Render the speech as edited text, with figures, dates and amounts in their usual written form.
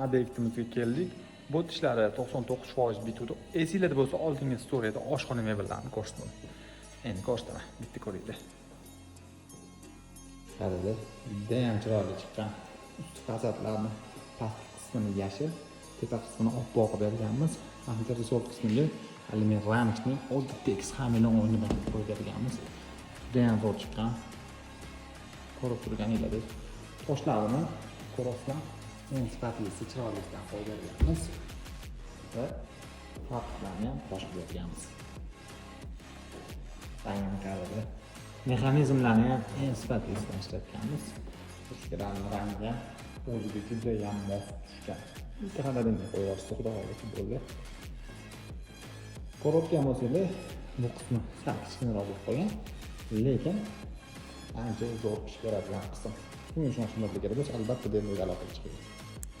obyektimizga keldik. Bu ishlari 99% bitdi. Esingizda bo'lsa, oldingi storiyada oshxona mebellarni ko'rsatdim. Endi ko'rsataman, bitta ko'ringlar. Qaranglar, judayam chiroyli chiqqan. Ustki fasadlarni pastki qismini yashil, tepa qismini oppoq qilib berganmiz. Anchalik so'l qismiga alyumin ramkning oddiy tekis hamilon o'yinidan qo'yib berganmiz. Judayam zo'r chiqqan. Ko'rib turganingizdek, toshlarini ko'rasizlar. Eng sifatlisi chiroylisidan qo'yib berganmiz. Va farqlarni ham qo'shib berganmiz. Rangini qaranglar. Mexanizmlarni ham eng sifatlisidan ishlatganmiz. Ushlarning rangi o'ziga juda ham mos tushgan. Bitta xonadon qo'yib xudo xohlasa bo'ldi. Ko'rayotgan bo'lsangiz, bu qismi sal kichkinaroq bo'lib qolgan, lekin ancha zo'r ish ko'radigan qism. Shunga ishonchli bo'lsa, albatta dengiz aloqa chiqadi.